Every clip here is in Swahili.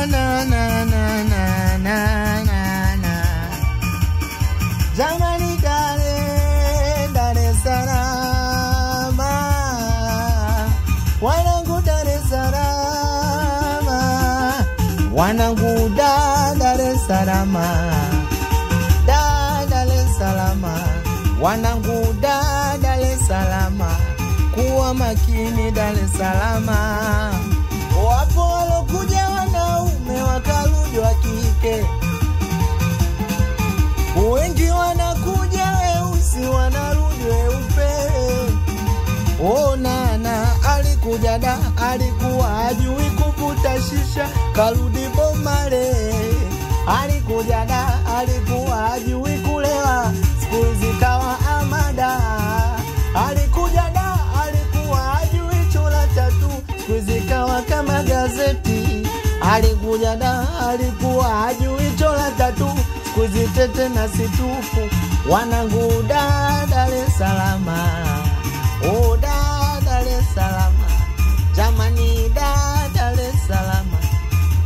na na na na na na. Jamani Dar es Salaam, wanangu Dar es Salaam, wanangu Dar es Salaam, Dar es Salaam, wanangu Dar es Salaam, kuwa makini Dar es Salaam. Wapo walokuja wanaume wakarudi wa kike, wengi wanakuja weusi wanarudi weupe. Nana alikuja da, alikuwa hajui kuvuta shisha, karudi bomale. Alikuja da, alikuwa hajui kulewa, siku hizi kawa amada. Alikuja da, alikuwa hajui chora tatu, siku hizi kawa kama gazeti. Alikuja da, alikuwa hajui chora tatu, siku hizi tete na situpu. Wanangu Dar es Salaam, Dar es Salaam, jamani Dar es Salaam,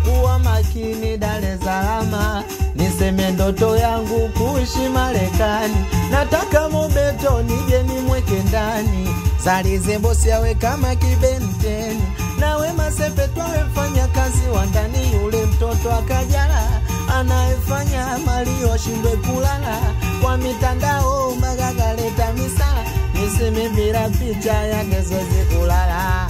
kuwa makini Dar es Salaam. Niseme ndoto yangu kuishi Marekani, nataka Mobeto nije nimweke ndani. Zalize bosi awe kama Kibenteni, na Wema Sepetu awe mfanya kazi wa ndani. Yule mtoto akajala anayefanya Mario ashindwe kulala kwa mitandao mpaka kaleta misala. Niseme bila picha yake siwezi kulala.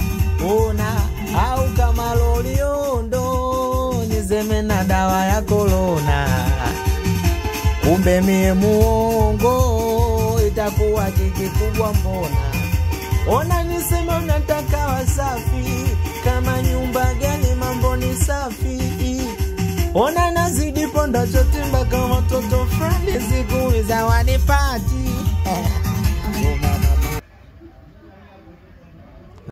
Au kama Loliondo niseme na dawa ya corona, kumbe mie muongo itakuwa kiki kubwa mbona. Niseme unataka Wasafi, kama nyumba gani mambo ni safi. Nazidi ponda chotimba kama watoto fulani, siku za wanipati.